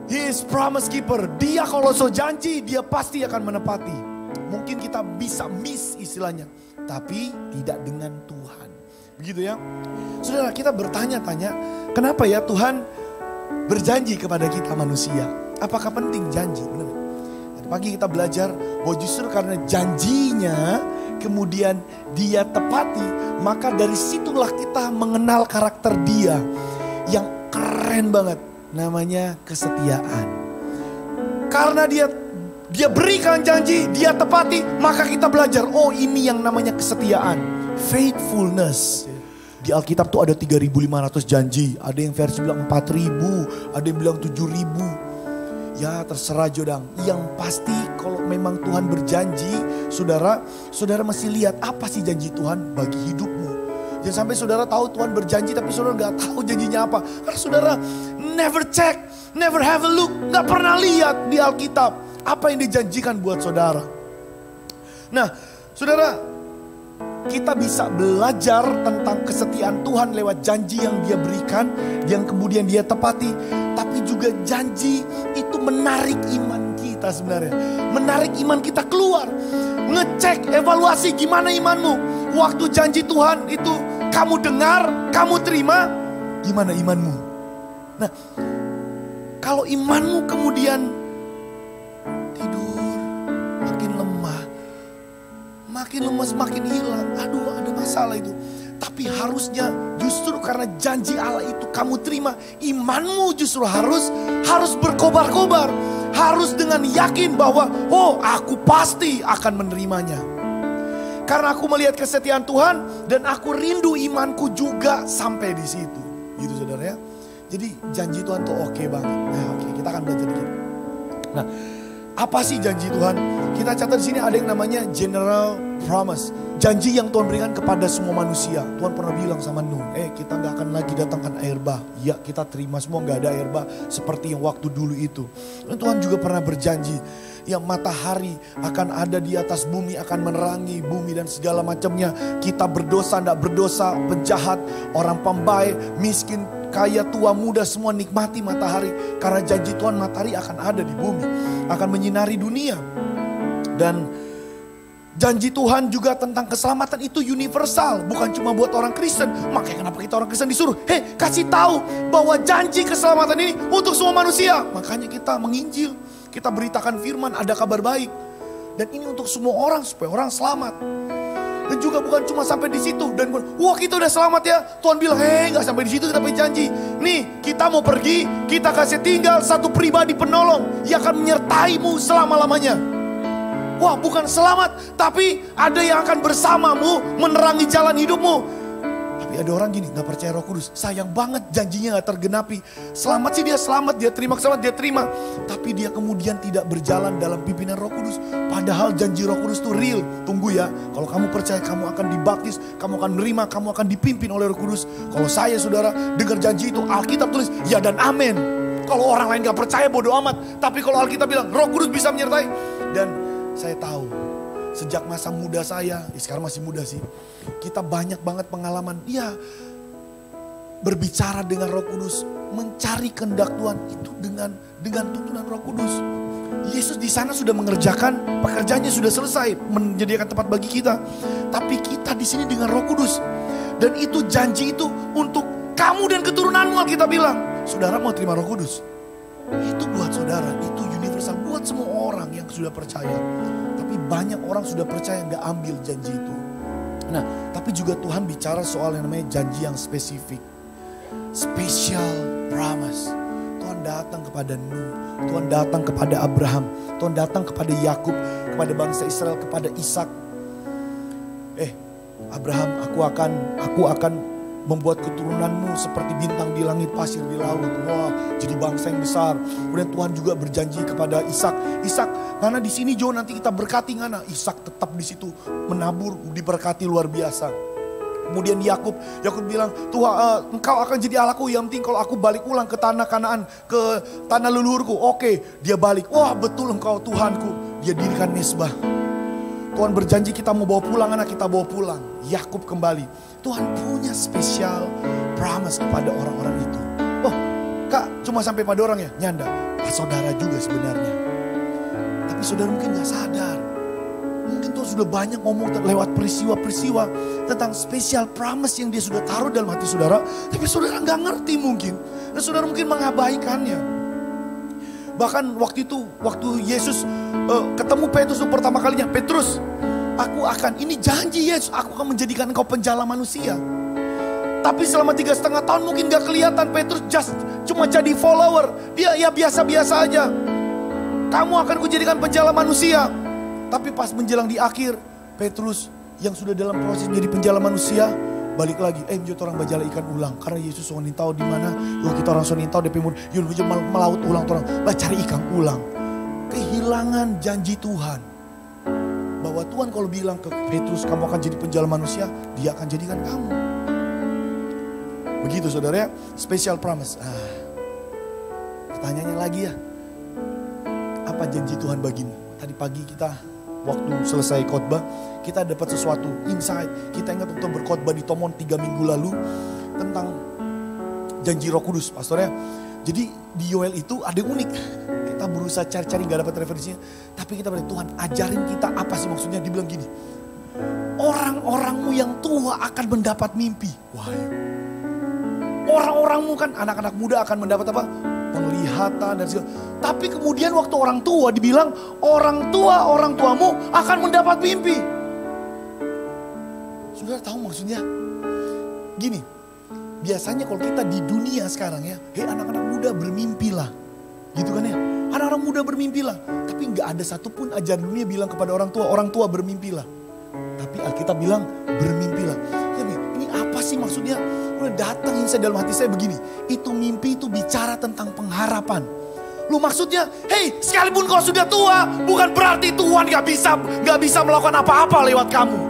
He is promise keeper. Dia kalau so janji, dia pasti akan menepati. Mungkin kita bisa miss istilahnya, tapi tidak dengan Tuhan. Begitu ya. Saudara, kita bertanya-tanya, kenapa ya Tuhan berjanji kepada kita manusia? Apakah penting janji? Benar. Tadi pagi kita belajar bahwa justru karena janjinya kemudian dia tepati, maka dari situlah kita mengenal karakter dia yang keren banget. Namanya kesetiaan. Karena dia berikan janji, dia tepati, maka kita belajar, oh ini yang namanya kesetiaan. Faithfulness. Di Alkitab tuh ada 3.500 janji. Ada yang versi bilang 4.000, ada yang bilang 7.000. Ya terserah Jodang. Yang pasti kalau memang Tuhan berjanji, saudara mesti lihat apa sih janji Tuhan bagi hidupmu. Jangan sampai saudara tahu Tuhan berjanji tapi saudara gak tahu janjinya apa. Karena saudara never check, never have a look. Gak pernah lihat di Alkitab apa yang dijanjikan buat saudara. Nah saudara, kita bisa belajar tentang kesetiaan Tuhan lewat janji yang dia berikan, yang kemudian dia tepati. Tapi juga janji itu menarik iman kita sebenarnya. Menarik iman kita keluar. Ngecek, evaluasi gimana imanmu. Waktu janji Tuhan itu kamu dengar, kamu terima, gimana imanmu? Nah, kalau imanmu kemudian tidur, makin lemah, makin lemas, makin hilang, aduh ada masalah itu. Tapi harusnya justru karena janji Allah itu kamu terima, imanmu justru harus berkobar-kobar. Harus dengan yakin bahwa, oh aku pasti akan menerimanya. Karena aku melihat kesetiaan Tuhan dan aku rindu imanku juga sampai di situ. Gitu saudara ya. Jadi janji Tuhan tuh oke banget. Nah oke, kita akan belajar dikit. Nah, apa sih janji Tuhan? Kita catat di sini ada yang namanya general promise. Janji yang Tuhan berikan kepada semua manusia. Tuhan pernah bilang sama Nuh, kita gak akan lagi datangkan air bah. Ya kita terima semua, gak ada air bah seperti yang waktu dulu itu. Dan Tuhan juga pernah berjanji, yang matahari akan ada di atas bumi, akan menerangi bumi dan segala macamnya. Kita berdosa, tidak berdosa, penjahat, orang pembaik, miskin, kaya, tua, muda, semua nikmati matahari. Karena janji Tuhan matahari akan ada di bumi, akan menyinari dunia. Dan janji Tuhan juga tentang keselamatan itu universal, bukan cuma buat orang Kristen. Makanya kenapa kita orang Kristen disuruh, kasih tahu bahwa janji keselamatan ini untuk semua manusia. Makanya kita menginjil, kita beritakan firman, ada kabar baik. Dan ini untuk semua orang, supaya orang selamat. Dan juga bukan cuma sampai di situ. Dan wah kita udah selamat ya. Tuhan bilang, gak sampai di situ, kita punya janji. Nih kita mau pergi, kita kasih tinggal satu pribadi penolong yang akan menyertaimu selama-lamanya. Wah bukan selamat, tapi ada yang akan bersamamu menerangi jalan hidupmu. Tapi ada orang gini, gak percaya Roh Kudus. Sayang banget janjinya gak tergenapi. Selamat sih dia selamat, dia terima keselamatan, dia terima. Tapi dia kemudian tidak berjalan dalam pimpinan Roh Kudus. Padahal janji Roh Kudus itu real. Tunggu ya, kalau kamu percaya kamu akan dibaptis, kamu akan menerima, kamu akan dipimpin oleh Roh Kudus. Kalau saya saudara dengar janji itu, Alkitab tulis ya dan amin. Kalau orang lain gak percaya bodo amat. Tapi kalau Alkitab bilang Roh Kudus bisa menyertai. Dan saya tahu sejak masa muda saya, sekarang masih muda sih, kita banyak banget pengalaman, berbicara dengan Roh Kudus, mencari kehendak Tuhan itu dengan tuntunan Roh Kudus. Yesus di sana sudah mengerjakan pekerjaannya, sudah selesai menyediakan tempat bagi kita. Tapi kita di sini dengan Roh Kudus, dan itu janji itu untuk kamu dan keturunanmu. Kita bilang, saudara mau terima Roh Kudus? Itu buat saudara, itu universal buat semua orang yang sudah percaya. Tapi banyak orang sudah percaya gak ambil janji itu. Nah, tapi juga Tuhan bicara soal yang namanya janji yang spesifik. Special promise. Tuhan datang kepada Nuh, Tuhan datang kepada Abraham, Tuhan datang kepada Yakub, kepada bangsa Israel, kepada Ishak. Abraham, aku akan membuat keturunanmu seperti bintang di langit, pasir di laut. Wah, jadi bangsa yang besar. Kemudian Tuhan juga berjanji kepada Ishak, karena di sini Jo nanti kita berkati ngana. Ishak tetap di situ menabur, diberkati luar biasa. Kemudian Yakub bilang, Tuhan, engkau akan jadi Allahku, yang penting kalau aku balik ulang ke tanah Kanaan, ke tanah leluhurku. Oke, dia balik. Wah, betul engkau Tuhanku. Dia dirikan mezbah. Tuhan berjanji kita mau bawa pulang anak, kita bawa pulang. Yakub kembali. Tuhan punya spesial promise kepada orang-orang itu. Oh, Kak, cuma sampai pada orang ya, nyanda. Saudara juga sebenarnya. Tapi saudara mungkin gak sadar. Mungkin Tuhan sudah banyak ngomong lewat peristiwa-peristiwa tentang special promise yang dia sudah taruh dalam hati saudara. Tapi saudara gak ngerti mungkin. Dan saudara mungkin mengabaikannya. Bahkan waktu itu, waktu Yesus ketemu Petrus untuk pertama kalinya. Petrus, ini janji Yesus, aku akan menjadikan engkau penjala manusia. Tapi selama 3,5 tahun mungkin gak kelihatan Petrus cuma jadi follower. Dia ya biasa-biasa aja. Kamu akan kujadikan penjala manusia. Tapi pas menjelang di akhir, Petrus yang sudah dalam proses jadi penjala manusia, balik lagi. Menjadi orang bajala ikan ulang. Karena Yesus soalnya tahu di mana. Kita orang soalnya tahu DP yuk melaut ulang. Cari ikan ulang. Kehilangan janji Tuhan. Bahwa Tuhan kalau bilang ke Petrus, kamu akan jadi penjala manusia, dia akan jadikan kamu. Begitu saudara ya, special promise. Pertanyaannya lagi ya, apa janji Tuhan bagimu? Tadi pagi kita waktu selesai khotbah, kita dapat sesuatu insight. Kita ingat untuk berkhotbah di Tomon 3 minggu lalu tentang janji Roh Kudus, pastornya. Jadi di Yoel itu ada yang unik. Kita berusaha cari-cari gak dapat referensinya. Tapi kita berkata, Tuhan ajarin kita apa sih maksudnya. Dibilang gini, orang-orangmu yang tua akan mendapat mimpi. Wah, orang-orangmu kan anak-anak muda akan mendapat apa? Penglihatan dan segala. Tapi kemudian waktu orang tua dibilang orang tuamu akan mendapat mimpi. Saudara tahu maksudnya? Gini, biasanya kalau kita di dunia sekarang ya, anak-anak muda bermimpilah. Gitu kan ya? Anak-anak muda bermimpilah. Tapi gak ada satupun ajaran dunia bilang kepada orang tua bermimpilah. Tapi Alkitab bilang bermimpilah. Ini apa sih maksudnya? Udah datang insight dalam hati saya begini. Itu mimpi itu bicara tentang pengharapan. Lu maksudnya, sekalipun kau sudah tua, bukan berarti Tuhan gak bisa melakukan apa-apa lewat kamu.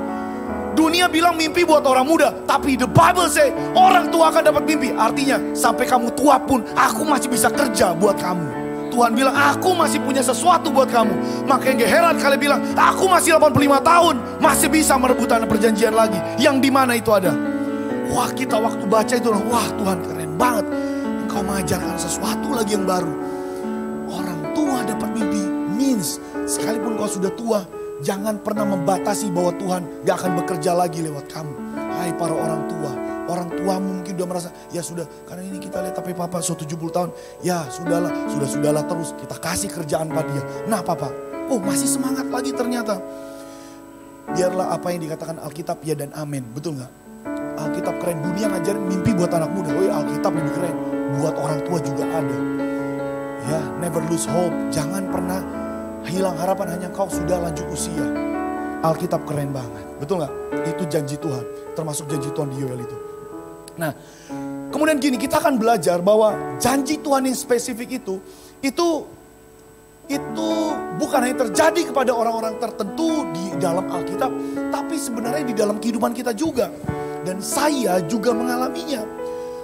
Dunia bilang mimpi buat orang muda, tapi the Bible say orang tua akan dapat mimpi. Artinya sampai kamu tua pun aku masih bisa kerja buat kamu. Tuhan bilang aku masih punya sesuatu buat kamu. Makanya gak heran kalian bilang aku masih 85 tahun, masih bisa merebut tanah perjanjian lagi. Yang di mana itu ada. Wah, kita waktu baca itu, wah Tuhan keren banget. Engkau mengajarkan sesuatu lagi yang baru. Orang tua dapat mimpi means sekalipun kau sudah tua, jangan pernah membatasi bahwa Tuhan gak akan bekerja lagi lewat kamu. Hai para orang tua. Orang tua mungkin udah merasa, ya sudah, karena ini kita lihat tapi papa so 70 tahun. Ya sudahlah terus kita kasih kerjaan pada dia. Nah papa, masih semangat lagi ternyata. Biarlah apa yang dikatakan Alkitab ya dan amin, betul gak? Alkitab keren, dunia ngajarin mimpi buat anak muda. Alkitab lebih keren, buat orang tua juga ada. Ya, never lose hope. Jangan pernah hilang harapan hanya kau sudah lanjut usia. Alkitab keren banget, betul gak? Itu janji Tuhan, termasuk janji Tuhan di Yoel itu. Nah, kemudian gini, kita akan belajar bahwa janji Tuhan yang spesifik itu bukan hanya terjadi kepada orang-orang tertentu di dalam Alkitab, tapi sebenarnya di dalam kehidupan kita juga. Dan saya juga mengalaminya.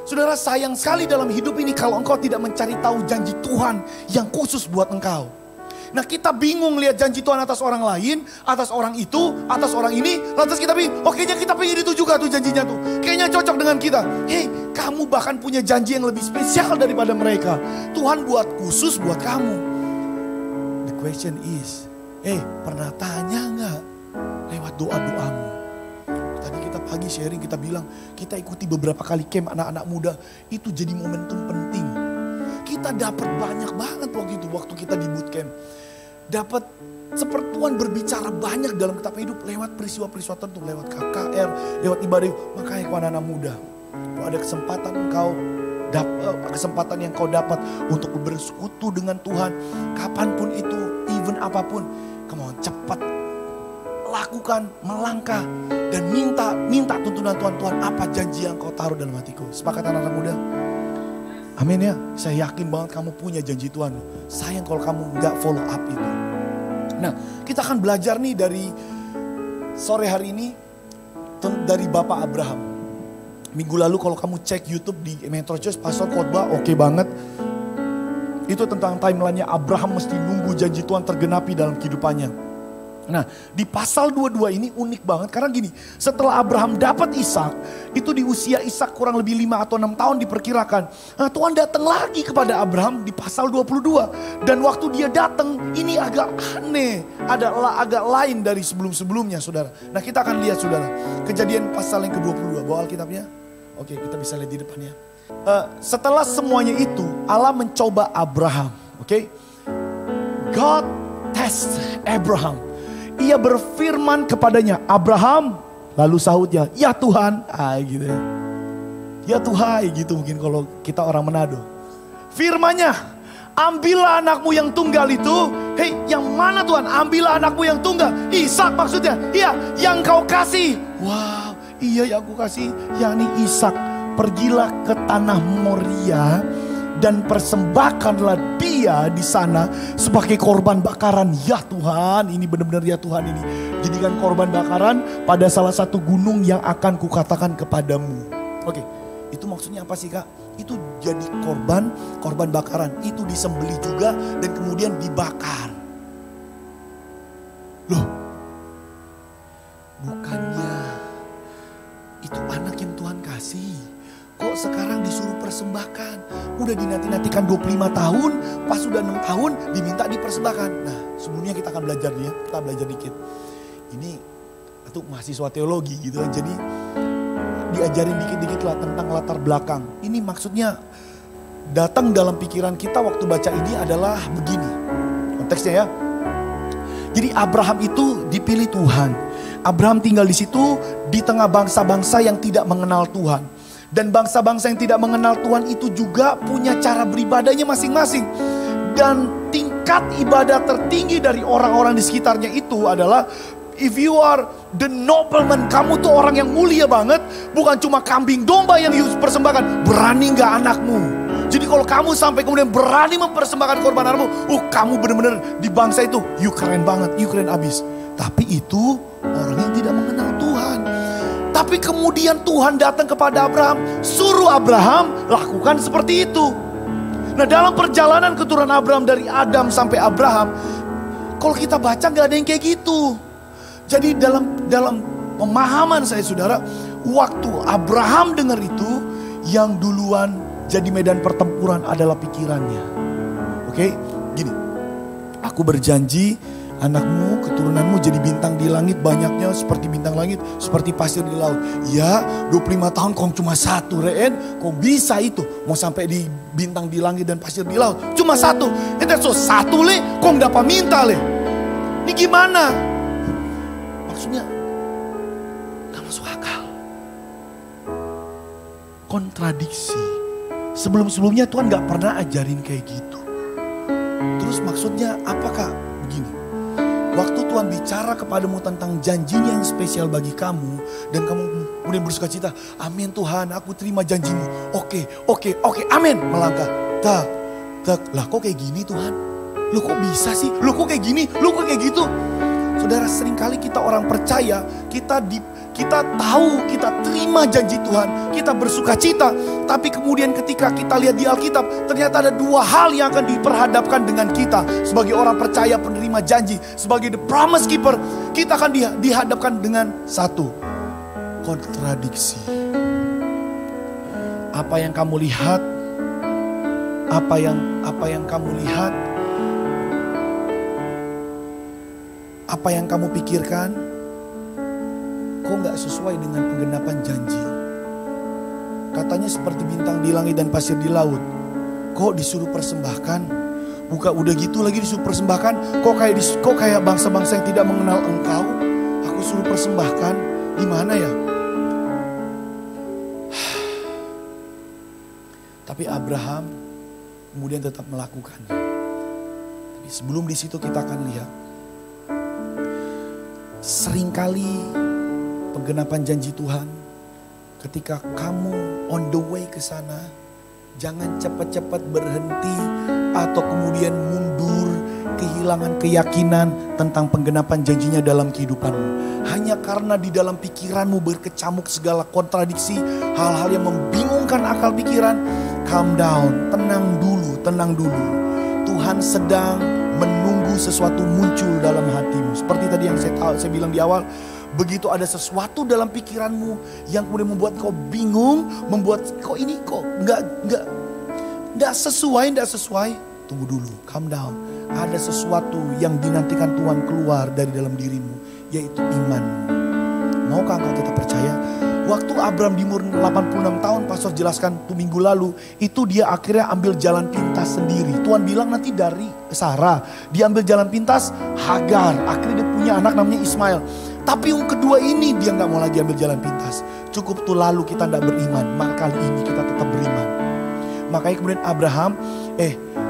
Saudara, sayang sekali dalam hidup ini kalau engkau tidak mencari tahu janji Tuhan yang khusus buat engkau. Nah, kita bingung lihat janji Tuhan atas orang lain, atas orang itu, atas orang ini. Lantas kita bingung, kayaknya kita pengen itu juga tuh janjinya tuh. Kayaknya cocok dengan kita. Kamu bahkan punya janji yang lebih spesial daripada mereka. Tuhan buat khusus buat kamu. The question is, pernah tanya gak lewat doa-doamu? Tadi kita pagi sharing, kita bilang, kita ikuti beberapa kali camp anak-anak muda. Itu jadi momentum penting. Kita dapat banyak banget waktu kita di bootcamp. Dapat seperti Tuhan berbicara banyak dalam kitab hidup lewat peristiwa-peristiwa tertentu, lewat KKR, lewat ibadah. Makanya anak-anak muda, kalau ada kesempatan yang kau dapat untuk bersekutu dengan Tuhan, kapanpun itu, even apapun, come on, cepat lakukan, melangkah dan minta tuntunan Tuhan, apa janji yang kau taruh dalam hatiku. Sepakat anak-anak muda? Amin ya, saya yakin banget kamu punya janji Tuhan. Sayang kalau kamu gak follow up itu. Nah, kita akan belajar nih dari sore hari ini dari Bapak Abraham. Minggu lalu kalau kamu cek YouTube di Metro Church, Pastor khotbah oke banget. Itu tentang timelinenya Abraham mesti nunggu janji Tuhan tergenapi dalam kehidupannya. Nah, di pasal 22 ini unik banget karena gini, setelah Abraham dapat Ishak, itu di usia Ishak kurang lebih 5 atau 6 tahun diperkirakan. Nah, Tuhan datang lagi kepada Abraham di pasal 22. Dan waktu dia datang, ini agak aneh, agak lain dari sebelum-sebelumnya, saudara. Nah, kita akan lihat, saudara, Kejadian pasal yang ke-22. Bawa Alkitabnya? Oke, kita bisa lihat di depannya. Setelah semuanya itu, Allah mencoba Abraham. Oke, God test Abraham. Ia berfirman kepadanya, Abraham, lalu sahutnya, ya Tuhan, gitu ya. Ya Tuhan, gitu mungkin kalau kita orang Manado. Firmannya, ambillah anakmu yang tunggal itu. Hei, yang mana Tuhan? Ambillah anakmu yang tunggal. Ishak maksudnya. Iya, yang kau kasih. Wow, iya yang aku kasih, yakni Ishak. Pergilah ke tanah Moria dan persembahkanlah dia di sana sebagai korban bakaran. Ya Tuhan, ini benar-benar ya Tuhan ini. Jadikan korban bakaran pada salah satu gunung yang akan kukatakan kepadamu. Oke, itu maksudnya apa sih Kak? Itu jadi korban bakaran. Itu disembelih juga dan kemudian dibakar. Loh, bukannya itu anak yang Tuhan kasih. Kok sekarang disuruh persembahkan? Udah dinanti-nantikan 25 tahun, pas sudah 6 tahun diminta dipersembahkan. Nah, sebelumnya kita akan belajar nih ya, kita belajar dikit. Ini itu mahasiswa teologi gitu kan, jadi diajarin dikit-dikit lah tentang latar belakang. Ini maksudnya datang dalam pikiran kita waktu baca ini adalah begini. Konteksnya ya. Jadi Abraham itu dipilih Tuhan. Abraham tinggal di situ di tengah bangsa-bangsa yang tidak mengenal Tuhan. Dan bangsa-bangsa yang tidak mengenal Tuhan itu juga punya cara beribadahnya masing-masing. Dan tingkat ibadah tertinggi dari orang-orang di sekitarnya itu adalah, if you are the nobleman, kamu tuh orang yang mulia banget. Bukan cuma kambing domba yang persembahkan, berani gak anakmu? Jadi kalau kamu sampai kemudian berani mempersembahkan korban anakmu, kamu benar-benar di bangsa itu, you keren banget, you keren abis. Tapi itu orang yang tidak mengenal Tuhan. Tapi kemudian Tuhan datang kepada Abraham, suruh Abraham lakukan seperti itu. Nah, dalam perjalanan keturunan Abraham dari Adam sampai Abraham, kalau kita baca gak ada yang kayak gitu. Jadi dalam pemahaman saya saudara, waktu Abraham dengar itu, yang duluan jadi medan pertempuran adalah pikirannya. Oke, gini, aku berjanji anakmu, keturunanmu jadi bintang di langit, banyaknya seperti bintang langit, seperti pasir di laut. Ya, 25 tahun kau cuma satu, Reen. Kau bisa itu, mau sampai di bintang di langit dan pasir di laut. Cuma satu. So satu le, kau dapat minta le. Ini gimana? Maksudnya, gak masuk akal. Kontradiksi. Sebelum-sebelumnya Tuhan gak pernah ajarin kayak gitu. Terus maksudnya apakah? Begini. Waktu Tuhan bicara kepadamu tentang janjinya yang spesial bagi kamu, dan kamu kemudian bersuka cita, amin Tuhan, aku terima janjimu. Oke, amin. Melangkah, tak, lah kok kayak gini Tuhan? Lu kok bisa sih? Lu kok kayak gini? Lu kok kayak gitu? Saudara, seringkali kita orang percaya, kita tahu, kita terima janji Tuhan, kita bersuka cita. Tapi kemudian ketika kita lihat di Alkitab, ternyata ada dua hal yang akan diperhadapkan dengan kita. Sebagai orang percaya penerima janji, sebagai the promise keeper, kita akan dihadapkan dengan satu, kontradiksi. Apa yang kamu lihat, apa yang kamu lihat, apa yang kamu pikirkan, kok gak sesuai dengan penggenapan janji. Katanya seperti bintang di langit dan pasir di laut. Kok disuruh persembahkan? Udah gitu lagi disuruh persembahkan. Kok kayak bangsa-bangsa yang tidak mengenal Engkau, aku suruh persembahkan. Gimana ya? Tapi Abraham kemudian tetap melakukannya. Tapi sebelum di situ kita akan lihat, seringkali penggenapan janji Tuhan, ketika kamu on the way ke sana, jangan cepat-cepat berhenti atau kemudian mundur, kehilangan keyakinan tentang penggenapan janjinya dalam kehidupanmu. Hanya karena di dalam pikiranmu berkecamuk segala kontradiksi, hal-hal yang membingungkan akal pikiran. Calm down, tenang dulu. Tuhan sedang menunggu tunggu sesuatu muncul dalam hatimu. Seperti tadi yang saya bilang di awal, begitu ada sesuatu dalam pikiranmu yang kemudian membuat kau bingung, membuat kau ini kok nggak sesuai. Tunggu dulu, calm down. Ada sesuatu yang dinantikan Tuhan keluar dari dalam dirimu, yaitu iman. Maukah engkau tetap percaya? Waktu Abraham di umur 86 tahun, pastor jelaskan tuh minggu lalu, itu dia akhirnya ambil jalan pintas sendiri. Tuhan bilang nanti dari Sarah, dia ambil jalan pintas Hagar. Akhirnya dia punya anak namanya Ismail. Tapi yang kedua ini dia nggak mau lagi ambil jalan pintas. Cukup tuh lalu kita nggak beriman, maka kali ini kita tetap beriman. Makanya kemudian Abraham,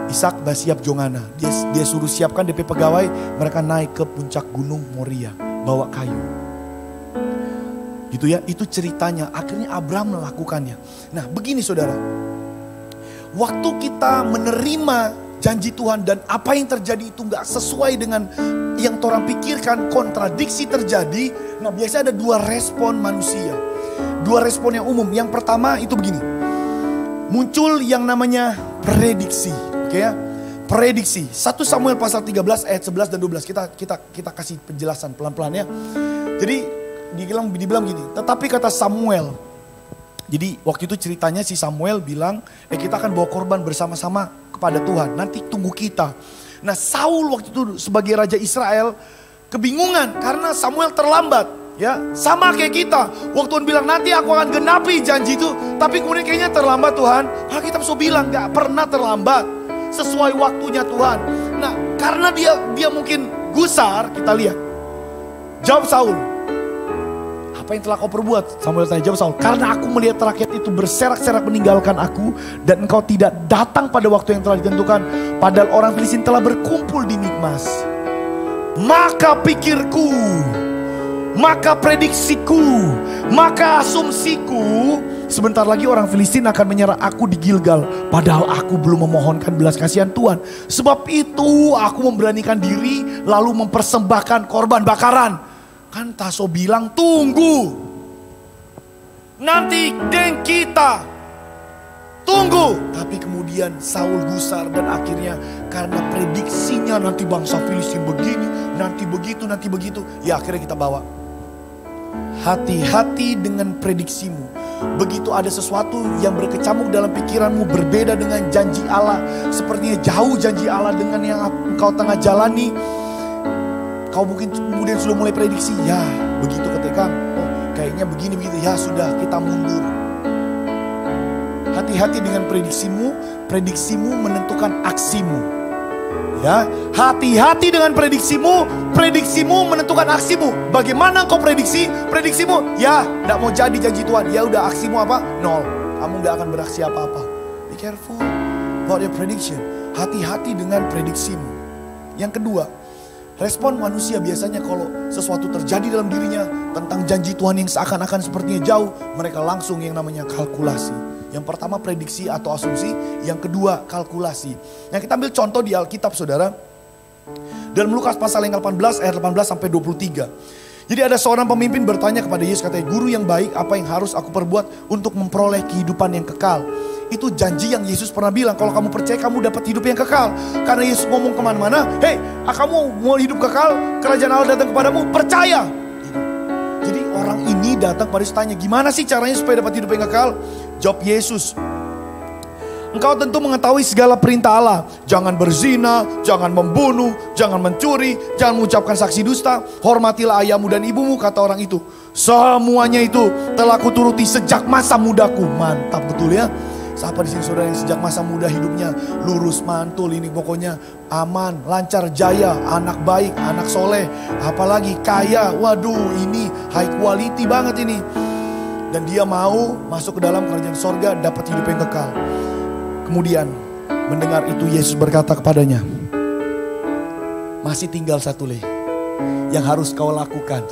Ishak udah siap jongana. Dia suruh siapkan DP pegawai, mereka naik ke puncak gunung Moria, bawa kayu. Gitu ya, itu ceritanya. Akhirnya Abraham melakukannya. Nah, begini saudara. Waktu kita menerima janji Tuhan dan apa yang terjadi itu gak sesuai dengan yang orang pikirkan, kontradiksi terjadi. Nah, biasanya ada dua respon manusia. Dua respon yang umum. Yang pertama itu begini. Muncul yang namanya prediksi. Oke ya? Prediksi. 1 Samuel pasal 13 ayat 11 dan 12. Kita kasih penjelasan pelan-pelan ya. Jadi dibilang gini, tetapi kata Samuel. Jadi waktu itu ceritanya si Samuel bilang, kita akan bawa korban bersama-sama kepada Tuhan. Nanti tunggu kita. Nah, Saul waktu itu sebagai raja Israel kebingungan karena Samuel terlambat. Ya, sama kayak kita. Waktu Tuhan bilang nanti aku akan genapi janji itu, tapi kemudian kayaknya terlambat Tuhan. Maka kita bisa bilang gak pernah terlambat, sesuai waktunya Tuhan. Nah, karena dia mungkin gusar, kita lihat. Jawab Saul, apa yang telah kau perbuat? Samuel tanya, jawab Saul, karena aku melihat rakyat itu berserak-serak meninggalkan aku, dan engkau tidak datang pada waktu yang telah ditentukan, padahal orang Filistin telah berkumpul di Mikmas. Maka pikirku, maka prediksiku, maka asumsiku, sebentar lagi orang Filistin akan menyerang aku di Gilgal, padahal aku belum memohonkan belas kasihan Tuhan. Sebab itu aku memberanikan diri lalu mempersembahkan korban bakaran. Kan Taso bilang tunggu, nanti geng kita tunggu. Tapi kemudian Saul gusar dan akhirnya karena prediksinya nanti bangsa Filistin begini, nanti begitu, ya akhirnya kita bawa. Hati-hati dengan prediksimu. Begitu ada sesuatu yang berkecamuk dalam pikiranmu berbeda dengan janji Allah, sepertinya jauh janji Allah dengan yang engkau tengah jalani. Kau mungkin kemudian sudah mulai prediksi, ya begitu ketika kayaknya begini begitu, ya sudah kita mundur. Hati-hati dengan prediksimu menentukan aksimu. Ya, hati-hati dengan prediksimu menentukan aksimu. Bagaimana kau prediksimu? Ya, tidak mau jadi janji Tuhan. Ya udah, aksimu apa? Nol. Kamu tidak akan beraksi apa-apa. Be careful about your prediction. Hati-hati dengan prediksimu. Yang kedua, respon manusia biasanya kalau sesuatu terjadi dalam dirinya tentang janji Tuhan yang seakan-akan sepertinya jauh, mereka langsung yang namanya kalkulasi. Yang pertama prediksi atau asumsi, yang kedua kalkulasi. Nah, kita ambil contoh di Alkitab saudara. Dalam Lukas pasal yang 18 ayat 18 sampai 23. Jadi ada seorang pemimpin bertanya kepada Yesus, katanya, guru yang baik, apa yang harus aku perbuat untuk memperoleh kehidupan yang kekal? Itu janji yang Yesus pernah bilang, kalau kamu percaya kamu dapat hidup yang kekal. Karena Yesus ngomong kemana-mana, hei, kamu mau hidup kekal, kerajaan Allah datang kepadamu, percaya. Jadi orang ini datang pada Yesus, tanya, gimana sih caranya supaya dapat hidup yang kekal? Jawab Yesus, engkau tentu mengetahui segala perintah Allah. Jangan berzina, jangan membunuh, jangan mencuri, jangan mengucapkan saksi dusta, hormatilah ayahmu dan ibumu, kata orang itu. Semuanya itu telah kuturuti sejak masa mudaku. Mantap betul ya. Siapa di sini saudara yang sejak masa muda hidupnya lurus mantul, ini pokoknya aman, lancar, jaya, anak baik, anak soleh, apalagi kaya. Waduh, ini high quality banget ini. Dan dia mau masuk ke dalam kerajaan sorga, dapat hidup yang kekal. Kemudian mendengar itu Yesus berkata kepadanya, masih tinggal satu yang harus kau lakukan.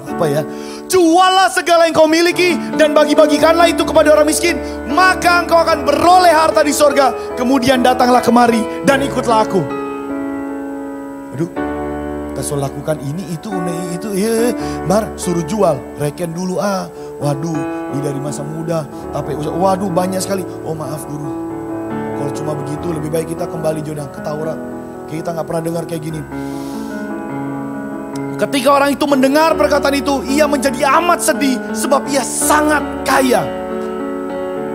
Apa ya? Jualah segala yang kau miliki dan bagi-bagikanlah itu kepada orang miskin, maka engkau akan beroleh harta di sorga. Kemudian datanglah kemari dan ikutlah aku. Aduh, kita suruh lakukan ini itu Mar suruh jual, reken dulu waduh, ini dari masa muda, tapi waduh banyak sekali. Oh maaf guru, kalau cuma begitu lebih baik kita kembali Jodang ke Taurat. Kita nggak pernah dengar kayak gini. Ketika orang itu mendengar perkataan itu, ia menjadi amat sedih sebab ia sangat kaya.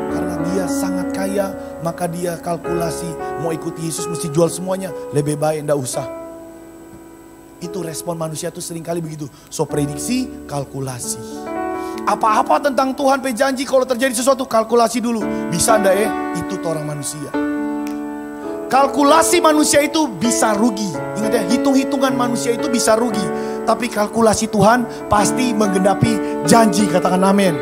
Karena dia sangat kaya, maka dia kalkulasi mau ikuti Yesus mesti jual semuanya. Lebih baik enggak usah. Itu respon manusia tuh seringkali begitu. So prediksi, kalkulasi. Apa-apa tentang Tuhan janji kalau terjadi sesuatu kalkulasi dulu. Bisa enggak Itu orang manusia. Kalkulasi manusia itu bisa rugi. Ingat ya, hitung-hitungan manusia itu bisa rugi. Tapi kalkulasi Tuhan pasti menggenapi janji. Katakan amin.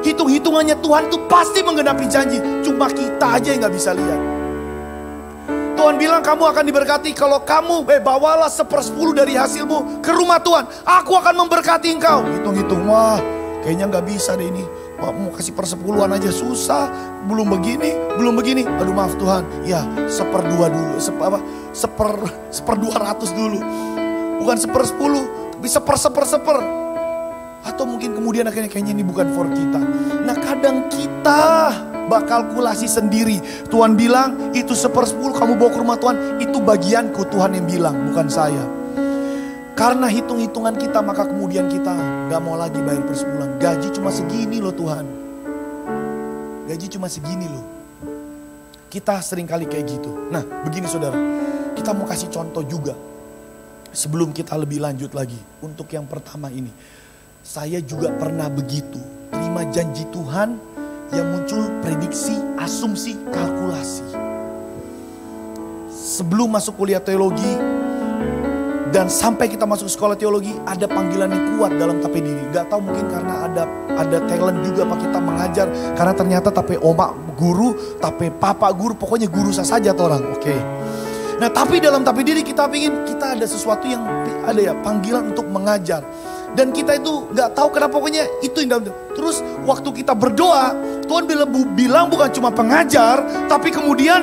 Hitung-hitungannya Tuhan itu pasti menggenapi janji. Cuma kita aja yang gak bisa lihat. Tuhan bilang kamu akan diberkati kalau kamu bawalah 1/10 dari hasilmu ke rumah Tuhan. Aku akan memberkati engkau. Hitung-hitung, wah kayaknya gak bisa deh ini. Wah, mau kasih 1/10 aja susah. Belum begini. Aduh maaf Tuhan. Ya 1/2 dulu. 1/200 dulu. Bukan 1/10, tapi 1/1. Atau mungkin kemudian akhirnya kayaknya ini bukan for kita. Nah kadang kita bakal kalkulasi sendiri. Tuhan bilang itu 1/10 kamu bawa ke rumah Tuhan. Itu bagianku, Tuhan yang bilang, bukan saya. Karena hitung-hitungan kita maka kemudian kita gak mau lagi bayar persepuluhan. Gaji cuma segini loh Tuhan. Gaji cuma segini loh. Kita seringkali kayak gitu. Nah begini saudara, kita mau kasih contoh juga. Sebelum kita lebih lanjut lagi. Untuk yang pertama ini. Saya juga pernah begitu. Terima janji Tuhan yang muncul prediksi, asumsi, kalkulasi. Sebelum masuk kuliah teologi dan sampai kita masuk sekolah teologi, ada panggilan yang kuat dalam tape diri. Gak tahu mungkin karena ada talent juga Pak kita mengajar. Karena ternyata tape oma guru, tape papa guru, pokoknya guru saja orang. Oke. Nah tapi dalam tape diri kita ingin kita ada sesuatu yang ada ya panggilan untuk mengajar. Dan kita itu gak tahu kenapa pokoknya itu yang dalam. Terus waktu kita berdoa, Tuhan bilang bukan cuma pengajar, tapi kemudian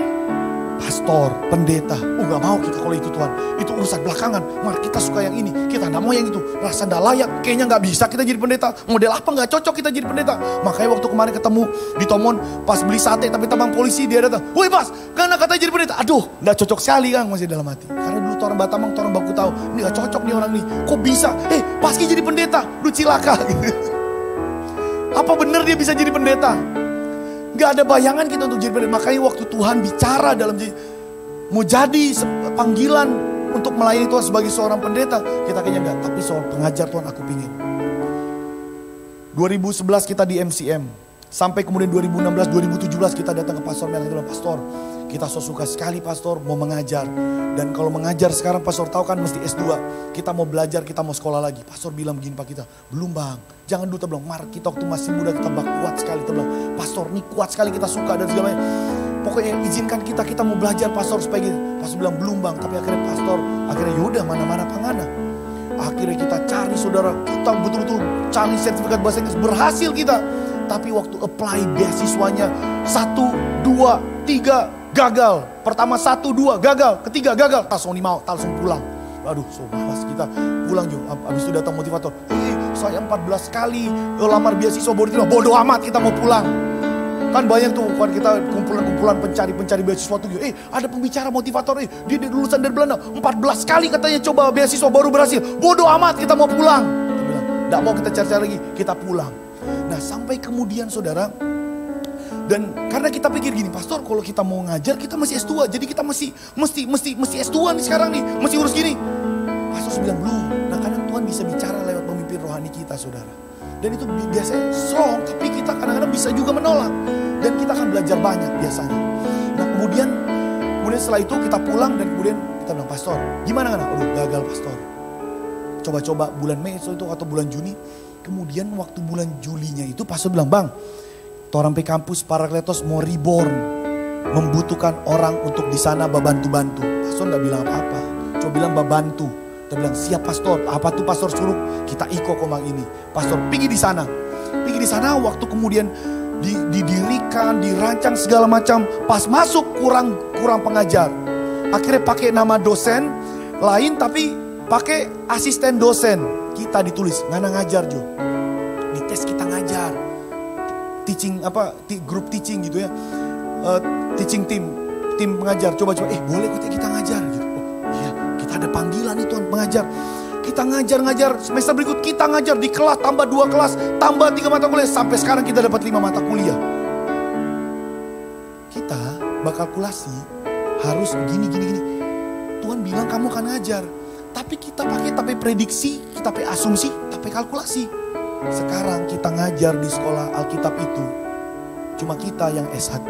pastor, pendeta. Gak mau kita kalau itu Tuhan. Itu urusan belakangan. Mari kita suka yang ini, kita gak mau yang itu. Rasa gak layak, kayaknya gak bisa kita jadi pendeta. Model apa gak cocok kita jadi pendeta. Makanya waktu kemarin ketemu di Tomon, pas beli sate tapi tambang polisi dia datang. Woi Mas, karena katanya jadi pendeta. Aduh, gak cocok sekali kan masih dalam hati. Karena dulu orang Batamang, orang baku tahu. Ini gak cocok nih orang nih. Kok bisa? Paski jadi pendeta, lu cilaka. Apa bener dia bisa jadi pendeta? Gak ada bayangan kita untuk jadi pendeta. Makanya waktu Tuhan bicara dalam mau jadi panggilan untuk melayani Tuhan sebagai seorang pendeta, kita kayaknya enggak. Tapi soal pengajar Tuhan aku pingin. 2011 kita di MCM. Sampai kemudian 2016, 2017 kita datang ke Pastor Mel. Kita bilang, Pastor, kita so suka sekali Pastor mau mengajar. Dan kalau mengajar sekarang Pastor tahu kan mesti S2. Kita mau belajar, kita mau sekolah lagi. Pastor bilang begini Pak kita, belum Bang. Jangan dulu, kita bilang, kita waktu masih muda kita kuat sekali. Kita bilang, Pastor ini kuat sekali kita suka dan segalanya. Pokoknya izinkan kita mau belajar Pastor supaya gitu. Pastor bilang, belum Bang. Tapi akhirnya Pastor, yaudah mana-mana pangana. Akhirnya kita cari saudara, kita betul-betul cari sertifikat bahasa Inggris. Berhasil kita. Tapi waktu apply beasiswanya 1, 2, 3 gagal. Pertama 1, 2 gagal. Ketiga gagal. Langsung mau, langsung pulang. Aduh, so malas kita pulang juga. Habis itu datang motivator. Saya 14 kali lamar beasiswa baru diterima. Bodoh amat kita mau pulang. Kan banyak tuh kan kita kumpulan pencari beasiswa tuh. Ada pembicara motivator. Dia lulusan dari Belanda. 14 kali katanya coba beasiswa baru berhasil. Bodoh amat kita mau pulang. Kita bilang, enggak mau kita cari-cari lagi. Kita pulang. Nah sampai kemudian saudara, dan karena kita pikir gini, Pastor kalau kita mau ngajar kita masih S2, jadi kita mesti S2 nih sekarang nih, mesti urus gini. Pastor bilang belum. Nah kadang Tuhan bisa bicara lewat pemimpin rohani kita saudara. Dan itu biasanya strong, tapi kita kadang-kadang bisa juga menolak. Dan kita akan belajar banyak biasanya. Nah kemudian setelah itu kita pulang dan kemudian kita bilang, Pastor gimana kan? Aduh gagal Pastor. Coba-coba bulan Mei itu atau bulan Juni. Kemudian waktu bulan Julinya itu Pastor bilang, Bang, Torampe kampus Parakletos mau reborn, membutuhkan orang untuk di sana bantu-bantu. Pastor nggak bilang apa-apa, cuma bilang bantu. Kita bilang siap Pastor, apa tuh Pastor suruh? Kita iko komang ini. Pastor pergi di sana. Waktu kemudian didirikan, dirancang segala macam. Pas masuk kurang pengajar. Akhirnya pakai nama dosen lain tapi pakai asisten dosen. Kita ditulis ngana ngajar Jo. Di tes kita ngajar. Teaching grup teaching gitu ya. Teaching tim pengajar. Coba boleh kita ngajar gitu. ada panggilan nih Tuhan pengajar. Kita ngajar, semester berikut kita ngajar di kelas, tambah 2 kelas, tambah 3 mata kuliah. Sampai sekarang kita dapat 5 mata kuliah. Kita berkalkulasi harus gini. Tuhan bilang kamu akan ngajar. Tapi kita pakai prediksi, kita pakai asumsi, kita pakai kalkulasi. Sekarang kita ngajar di sekolah Alkitab itu. Cuma kita yang S1.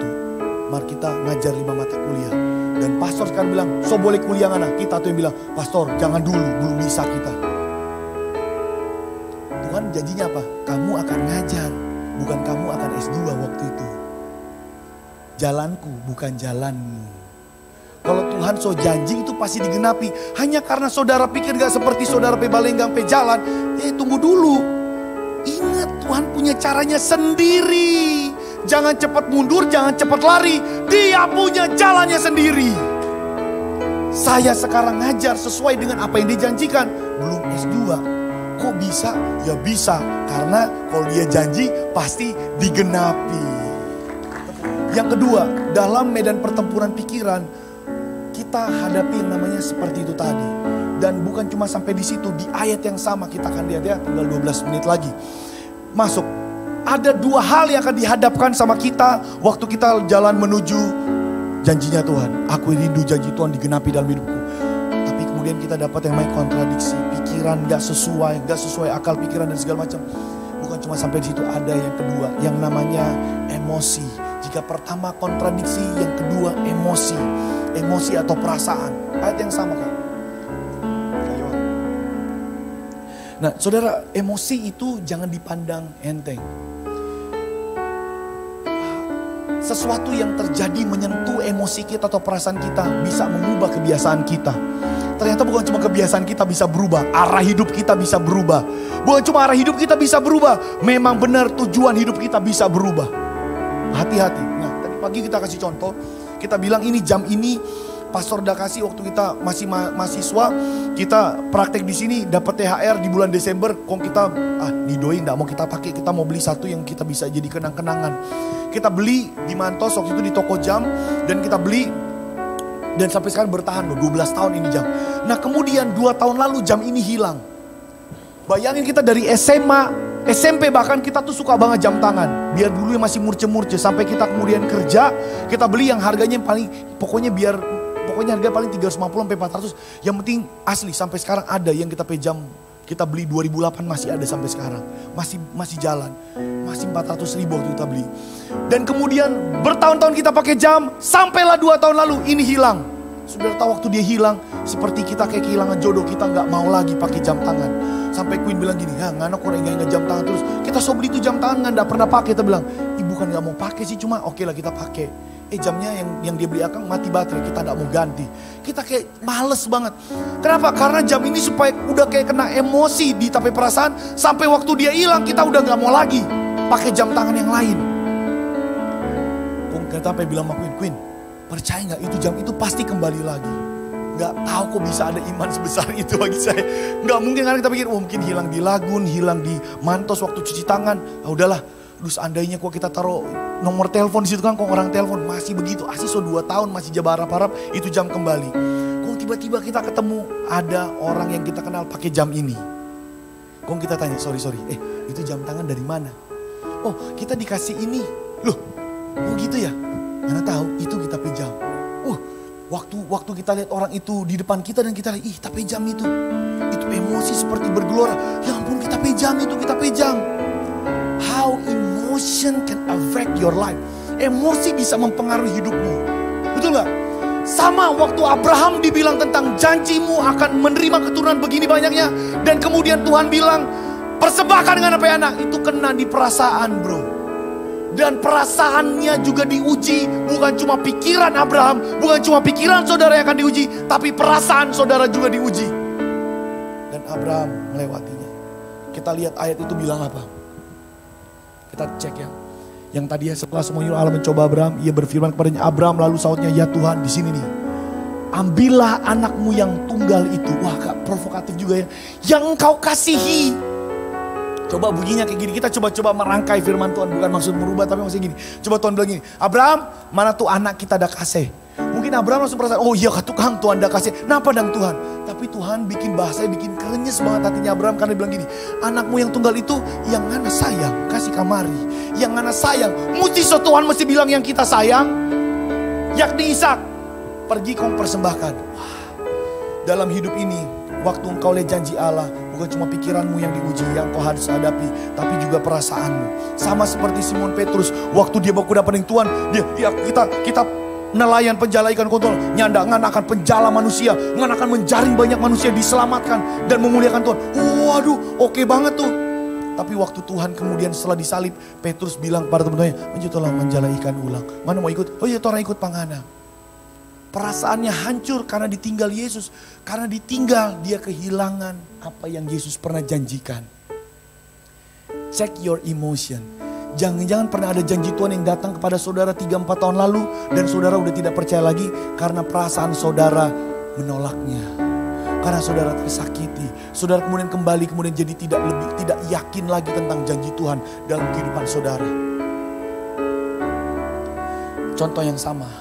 Mari kita ngajar 5 mata kuliah. Dan pastor sekarang bilang, so boleh kuliah anak. Kita tuh yang bilang, pastor jangan dulu, belum bisa kita. Tuhan janjinya apa? Kamu akan ngajar, bukan kamu akan S2 waktu itu. Jalanku bukan jalanmu. Kalau Tuhan so janji itu pasti digenapi. Hanya karena saudara pikir gak seperti saudara Balenggang jalan. Tunggu dulu. Ingat Tuhan punya caranya sendiri. Jangan cepat mundur, jangan cepat lari. Dia punya jalannya sendiri. Saya sekarang ngajar sesuai dengan apa yang dijanjikan. Belum S2. Kok bisa? Ya bisa. Karena kalau dia janji pasti digenapi. Yang kedua, dalam medan pertempuran pikiran, kita hadapi yang namanya seperti itu tadi. Dan bukan cuma sampai di situ, di ayat yang sama kita akan lihat ya, tinggal 12 menit lagi. Masuk. Ada 2 hal yang akan dihadapkan sama kita waktu kita jalan menuju janjinya Tuhan. Aku rindu janji Tuhan digenapi dalam hidupku. Tapi kemudian kita dapat yang namanya kontradiksi. Pikiran gak sesuai akal pikiran dan segala macam. Bukan cuma sampai di situ, ada yang kedua yang namanya emosi. Jika pertama kontradiksi, yang kedua emosi. Emosi atau perasaan. Ayat yang sama kan? Nah saudara, emosi itu jangan dipandang enteng. Sesuatu yang terjadi menyentuh emosi kita atau perasaan kita bisa mengubah kebiasaan kita. Ternyata bukan cuma kebiasaan kita bisa berubah, arah hidup kita bisa berubah. Bukan cuma arah hidup kita bisa berubah, memang benar tujuan hidup kita bisa berubah. Hati-hati. Nah tadi pagi kita kasih contoh, kita bilang ini jam ini pastor udah kasih waktu kita masih mahasiswa, kita praktek di sini dapat THR di bulan Desember. Kok kita nidoin enggak mau kita pakai, kita mau beli satu yang kita bisa jadi kenang-kenangan. Kita beli di Mantos waktu itu di toko jam, dan kita beli dan sampai sekarang bertahan loh 12 tahun ini jam. Nah kemudian 2 tahun lalu jam ini hilang. Bayangin kita dari SMA, SMP bahkan kita tuh suka banget jam tangan. Biar dulu yang masih murce-murce, sampai kita kemudian kerja, kita beli yang harganya yang paling, pokoknya harga paling 350 sampai 400. Yang penting asli, sampai sekarang ada yang kita pakai jam. Kita beli 2008 masih ada sampai sekarang. Masih jalan. Masih 400 ribu waktu kita beli. Dan kemudian bertahun-tahun kita pakai jam. Sampailah 2 tahun lalu ini hilang. Saudara tahu waktu dia hilang, seperti kita kayak kehilangan jodoh. Kita gak mau lagi pakai jam tangan. Sampai Queen bilang gini, ngana kok ingat jam tangan terus. Kita so beli itu jam tangan gak pernah pakai. Kita bilang, ibu kan gak mau pakai sih, cuma oke lah kita pakai. Jamnya yang dia beli akang mati baterai, kita gak mau ganti. Kita kayak males banget. Kenapa? Karena jam ini supaya udah kayak kena emosi di tapi perasaan. Sampai waktu dia hilang kita udah gak mau lagi pakai jam tangan yang lain. Kok sampai bilang sama Queen, percaya gak itu jam itu pasti kembali lagi. Gak tahu kok bisa ada iman sebesar itu bagi saya. Gak mungkin, karena kita pikir mungkin hilang di Lagun, hilang di Mantos waktu cuci tangan. Udahlah. Terus seandainya kok kita taruh nomor telepon di situ kan, kok orang telepon masih begitu. Asli so 2 tahun masih jawab harap-harap itu jam kembali. Kok tiba-tiba kita ketemu ada orang yang kita kenal pakai jam ini. Kok kita tanya, sorry, itu jam tangan dari mana? Oh kita dikasih ini. Loh, oh gitu ya? Mana tahu itu kita pejam. Waktu kita lihat orang itu di depan kita dan kita lihat, tapi jam itu emosi seperti bergelora. Ya ampun, kita pejam itu, kita pejam. How emotion can affect your life. Emosi bisa mempengaruhi hidupmu. Betul gak? Sama waktu Abraham dibilang tentang janjimu akan menerima keturunan begini banyaknya. Dan kemudian Tuhan bilang, persembahkan dengan apa anak. Itu kena di perasaan bro. Dan perasaannya juga diuji. Bukan cuma pikiran Abraham, bukan cuma pikiran saudara yang akan diuji, tapi perasaan saudara juga diuji. Dan Abraham melewatinya. Kita lihat ayat itu bilang apa. Kita cek ya. Yang tadi ya, setelah semuanya Allah mencoba Abraham, ia berfirman kepadanya, Abraham, lalu sautnya, ya Tuhan, di sini nih. Ambillah anakmu yang tunggal itu. Wah, Kak, provokatif juga ya. Yang engkau kasihi. Coba bunyinya kayak gini. Kita coba merangkai firman Tuhan. Bukan maksud merubah, tapi maksudnya gini. Coba Tuhan bilang gini, Abraham, mana tuh anak kita ada kasih. Mungkin Mungkin Abraham langsung perasaan, oh iya Tuhan, Tuhan dah kasih. Kenapa dang Tuhan? Tapi Tuhan bikin bahasanya, bikin kerenyes banget hatinya Abraham. Karena dia bilang gini, anakmu yang tunggal itu yang ngana sayang, kasih kamari. Yang ngana sayang, mesti Tuhan mesti bilang yang kita sayang, yakni Ishak. Pergi kau persembahkan. Wah, dalam hidup ini, waktu engkau lihat janji Allah, bukan cuma pikiranmu yang diuji, yang kau harus hadapi, tapi juga perasaanmu. Sama seperti Simon Petrus, waktu dia baku dapat Tuhan, kita nelayan penjala ikan kontol, nyanda ngan akan penjala manusia, ngan akan menjaring banyak manusia, diselamatkan dan memuliakan Tuhan. Waduh, oke banget tuh. Tapi waktu Tuhan kemudian setelah disalib, Petrus bilang pada teman-temannya, menjatuhlah menjala ikan ulang. Mana mau ikut? Oh iya, orang ikut pangana. Perasaannya hancur karena ditinggal Yesus. Karena ditinggal, dia kehilangan apa yang Yesus pernah janjikan. Check your emotion. Jangan-jangan pernah ada janji Tuhan yang datang kepada saudara 3-4 tahun lalu. Dan saudara udah tidak percaya lagi karena perasaan saudara menolaknya. Karena saudara tersakiti. Saudara kemudian jadi tidak yakin lagi tentang janji Tuhan dalam kehidupan saudara. Contoh yang sama.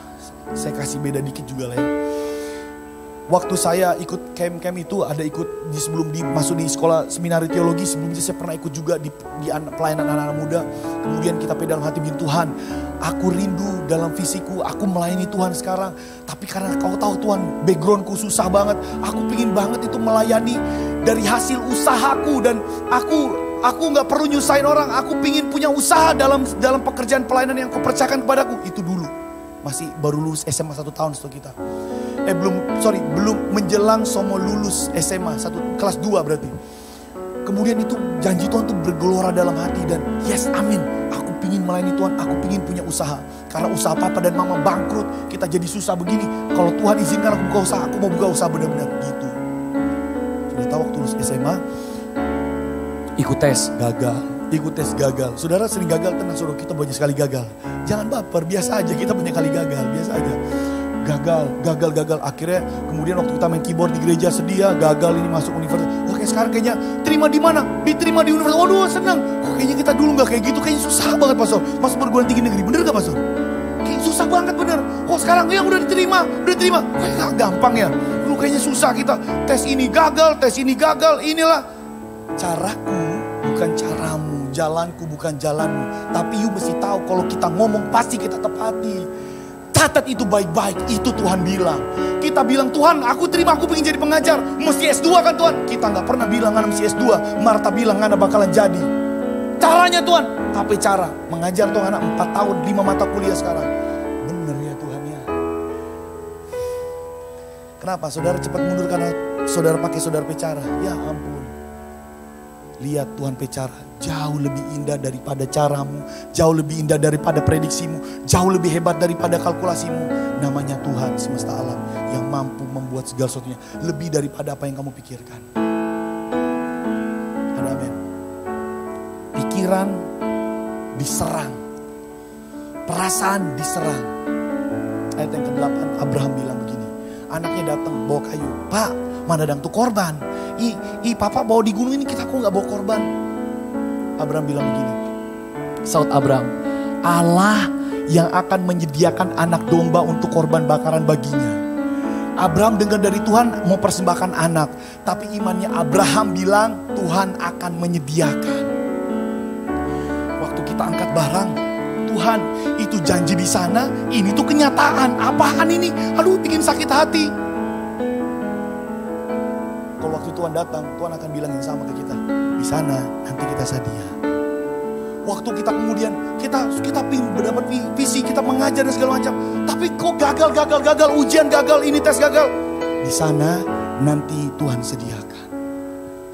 Saya kasih beda dikit juga lah ya. Waktu saya ikut camp itu ada ikut sebelum masuk di sekolah seminari teologi. Sebelum itu saya pernah ikut juga di pelayanan anak-anak muda. Kemudian kita dalam hati bin Tuhan. Aku rindu dalam fisikku, aku melayani Tuhan sekarang. Tapi karena kau tahu Tuhan, backgroundku susah banget. Aku pingin banget itu melayani dari hasil usahaku. Dan aku gak perlu nyusahin orang. Aku pingin punya usaha dalam pekerjaan pelayanan yang kau percayakan kepadaku. Itu dulu. Masih baru lulus SMA 1 tahun setelah kita. Belum menjelang somo lulus SMA kelas 2 berarti. Kemudian itu janji Tuhan tuh bergelora dalam hati dan yes, amin. Aku pingin melayani Tuhan, aku pingin punya usaha. Karena usaha papa dan mama bangkrut, kita jadi susah begini. Kalau Tuhan izinkan aku buka usaha, aku mau buka usaha benar-benar gitu. Ternyata waktu lulus SMA, ikut tes gagal. Saudara sering gagal, tenang saudara, kita banyak sekali gagal. Jangan baper, biasa aja, kita banyak kali gagal, biasa aja. Gagal. Akhirnya kemudian waktu kita main keyboard di gereja sedih, gagal ini masuk universitas. Oke, sekarang kayaknya terima di mana? Diterima di universitas. Waduh, senang. Kayaknya kita dulu gak kayak gitu, kayaknya susah banget pastor. Masuk perguruan tinggi negeri, bener gak pastor? Kayak susah banget bener. Sekarang yang udah diterima. Kayaknya gampang ya. Dulu kayaknya susah kita. Tes ini gagal, inilah. Caraku bukan caramu. Jalanku bukan jalanmu. Tapi you mesti tahu kalau kita ngomong pasti kita tepati. Catat itu baik-baik. Itu Tuhan bilang. Kita bilang Tuhan aku terima, aku pengen jadi pengajar. Mesti S2 kan Tuhan. Kita gak pernah bilang ngana mesti S2. Marta bilang ngana bakalan jadi. Caranya Tuhan. Tapi cara mengajar Tuhan anak 4 tahun 5 mata kuliah sekarang. Bener ya Tuhan ya. Kenapa saudara cepat mundur karena saudara pakai saudara bicara? Ya ampun. Lihat Tuhan bicara jauh lebih indah daripada caramu. Jauh lebih indah daripada prediksimu. Jauh lebih hebat daripada kalkulasimu. Namanya Tuhan semesta alam yang mampu membuat segala sesuatunya lebih daripada apa yang kamu pikirkan. Amin. Pikiran diserang. Perasaan diserang. Ayat yang ke-8 Abraham bilang begini. Anaknya datang bawa kayu. Pak, mana dang tuh korban? Papa bawa di gunung ini, kita kok gak bawa korban? Abraham bilang begini. Saud Abraham, Allah yang akan menyediakan anak domba untuk korban bakaran baginya. Abraham dengar dari Tuhan mau persembahkan anak. Tapi imannya Abraham bilang Tuhan akan menyediakan. Waktu kita angkat barang, Tuhan itu janji di sana, ini tuh kenyataan. Apaan ini? Aduh bikin sakit hati. Waktu Tuhan datang, Tuhan akan bilang yang sama ke kita. Di sana nanti kita sedia. Waktu kita kemudian kita mendapat visi, kita mengajar dan segala macam. Tapi kok gagal, ujian gagal, ini tes gagal. Di sana nanti Tuhan sediakan.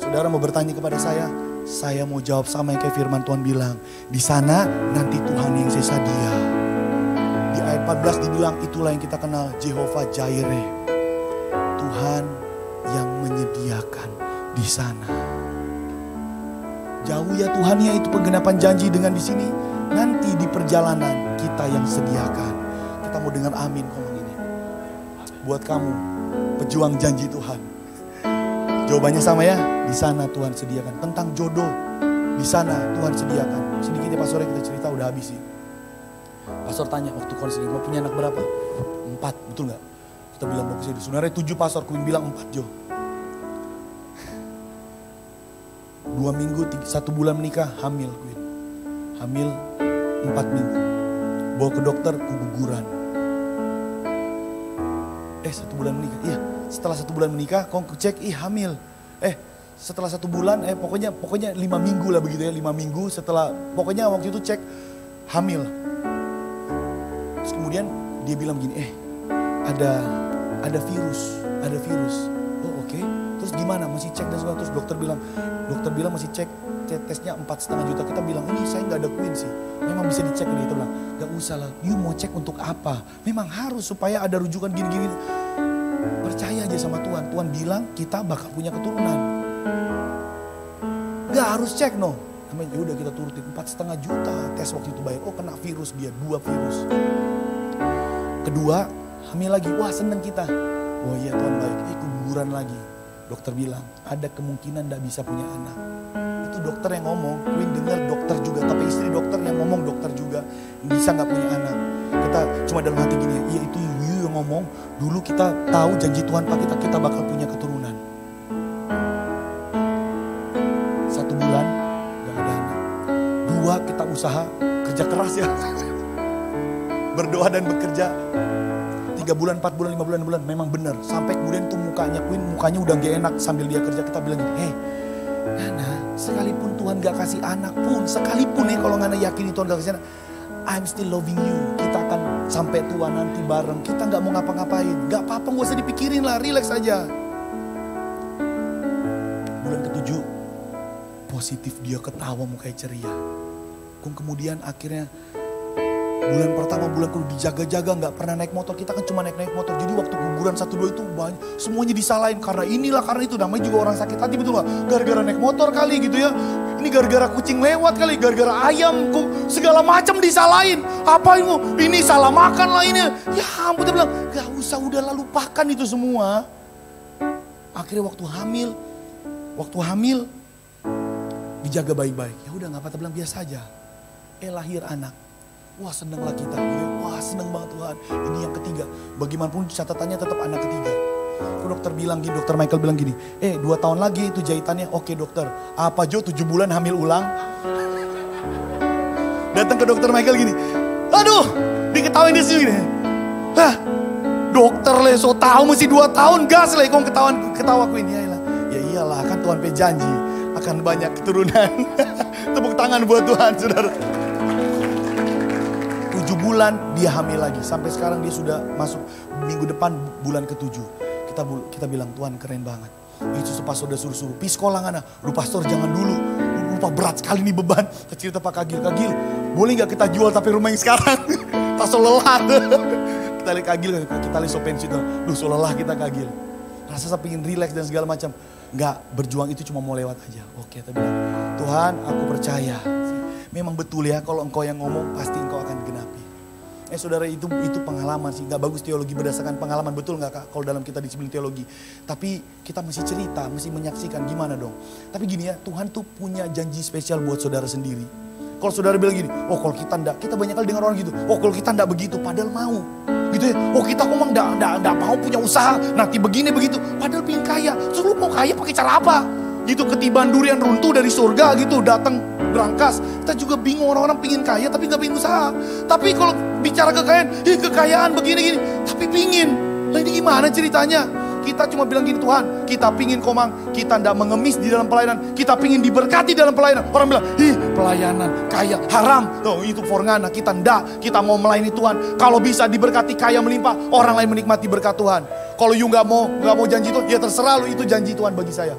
Saudara mau bertanya kepada saya mau jawab sama yang kayak firman Tuhan bilang. Di sana nanti Tuhan yang sedia. Di ayat 14 dibilang itulah yang kita kenal Jehovah Jireh. Tuhan yang menyediakan di sana. Jauh ya Tuhan ya itu penggenapan janji dengan di sini. Nanti di perjalanan kita yang sediakan. Kita mau dengar amin ngomong ini. Buat kamu pejuang janji Tuhan. Jawabannya sama ya. Di sana Tuhan sediakan. Tentang jodoh. Di sana Tuhan sediakan. Sedikit ya Pastor kita cerita udah habis sih. Pastor tanya waktu konseling mau punya anak berapa? 4, betul nggak? Kita bilang bagus ya. Sebenarnya 7 pastor, Queen bilang 4 Jo. 2 minggu, 1 bulan menikah, hamil Queen. Hamil 4 minggu. Bawa ke dokter, keguguran. 1 bulan menikah, iya. Setelah 1 bulan menikah, kau cek, hamil. Setelah 1 bulan, pokoknya 5 minggu lah begitu ya. 5 minggu setelah, pokoknya waktu itu cek, hamil. Terus kemudian dia bilang gini, ada virus. Oh oke. Terus gimana? Masih cek dan segala. Terus dokter bilang masih cek tesnya 4,5 juta. Kita bilang ini saya nggak ada Queen sih. Memang bisa dicek. Dia bilang nggak usah lah. You mau cek untuk apa? Memang harus supaya ada rujukan gini-gini. Percaya aja sama Tuhan. Tuhan bilang kita bakal punya keturunan. Nggak harus cek no. Namanya ya udah kita turutin 4,5 juta tes waktu itu bayar. Oh kena virus dia 2 virus. Kedua hamil lagi. Wah seneng kita. Wah iya Tuhan baik. Keguguran lagi. Dokter bilang ada kemungkinan gak bisa punya anak. Itu dokter yang ngomong. Queen dengar dokter juga. Tapi istri dokter yang ngomong dokter juga. Bisa gak punya anak. Kita cuma dalam hati gini. Iya itu you yang ngomong. Dulu kita tahu janji Tuhan Pak kita bakal punya keturunan. 1 bulan gak ada anak. 2 kita usaha kerja keras ya. Berdoa dan bekerja. 3 bulan, 4 bulan, 5 bulan, 6 bulan. Memang benar. Sampai kemudian tuh mukanya udah gak enak sambil dia kerja. Kita bilang gini, Ngana, sekalipun Tuhan gak kasih anak pun. Sekalipun kalau Ngana yakin Tuhan gak kasih anak. I'm still loving you. Kita akan sampai tua nanti bareng. Kita gak mau ngapa-ngapain. Gak apa-apa, gak usah dipikirin lah. Relax aja. Bulan ke-7, positif dia ketawa mukanya ceria. Kemudian akhirnya bulan pertama, bulan kedua dijaga-jaga gak pernah naik motor. Kita kan cuma naik motor. Jadi waktu guguran 1-2 itu banyak. Semuanya disalahin karena inilah, karena itu. Namanya juga orang sakit hati betul gak? Gara-gara naik motor kali gitu ya. Ini gara-gara kucing lewat kali. Gara-gara ayam. Segala macam disalahin. Apa ini salah makan lah ini. Ya ampun dia bilang. Gak usah udah lupakan itu semua. Akhirnya waktu hamil. Dijaga baik-baik. Ya udah gak apa-apa bilang biasa aja. Lahir anak. Wah senenglah kita, wah seneng banget Tuhan. Ini yang ketiga, bagaimanapun catatannya tetap anak ketiga. Dokter bilang gini, dokter Michael bilang gini, 2 tahun lagi itu jahitannya. Oke dokter, apa Jo 7 bulan hamil ulang? Datang ke dokter Michael gini, aduh diketawain dia sih gini. Dokter le so tahu mesti 2 tahun gas le, kok ketawa Queen. Ya iyalah kan Tuhan janji akan banyak keturunan. Tepuk tangan buat Tuhan saudara. 7 bulan dia hamil lagi. Sampai sekarang dia sudah masuk minggu depan bulan ke-7. Kita bilang Tuhan keren banget. Itu pastor udah suruh-suruh. Pi sekolah Ngana. Lu pastor jangan dulu. Lupa berat sekali nih beban. Cerita Pak Kagil. Boleh gak kita jual tapi rumah yang sekarang? Pastor lelah. Kita lihat Kagil. Kita lihat so pensiun. Duh so lelah kita Kagil. Rasa saya pengen relax dan segala macam. Enggak, berjuang itu cuma mau lewat aja. Oke, kita bilang Tuhan aku percaya. Memang betul ya kalau engkau yang ngomong pasti engkau akan genapi. Saudara itu pengalaman sih. Gak bagus teologi berdasarkan pengalaman. Betul gak Kak kalau dalam kita disiplin teologi. Tapi kita mesti cerita, mesti menyaksikan gimana dong. Tapi gini ya, Tuhan tuh punya janji spesial buat saudara sendiri. Kalau saudara bilang gini, kalau kita enggak. Kita banyak kali dengar orang gitu. Kalau kita enggak begitu, padahal mau. Gitu ya, kita ngomong enggak mau punya usaha. Nanti begini begitu, padahal pengen kaya. Terus lu mau kaya pakai cara apa? Gitu ketiban durian runtuh dari surga gitu datang berangkas. Kita juga bingung orang-orang pingin kaya tapi gak pingin usaha. Tapi kalau bicara kekayaan begini-gini, tapi pingin. Lah ini gimana ceritanya? Kita cuma bilang gini, Tuhan kita pingin komang, kita ndak mengemis di dalam pelayanan, kita pingin diberkati dalam pelayanan. Orang bilang, pelayanan kaya haram. Tuh itu for Ngana, kita ndak, kita mau melayani Tuhan. Kalau bisa diberkati kaya melimpah, orang lain menikmati berkat Tuhan. Kalau you nggak mau janji Tuhan, ya terserah lu, itu janji Tuhan bagi saya.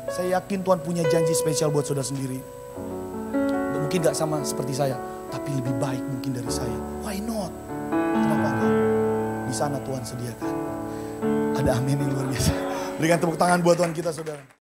Saya yakin Tuhan punya janji spesial buat saudara sendiri. Mungkin gak sama seperti saya, tapi lebih baik mungkin dari saya. Why not? Kenapa enggak? Di sana Tuhan sediakan. Ada amin yang luar biasa. Berikan tepuk tangan buat Tuhan kita saudara.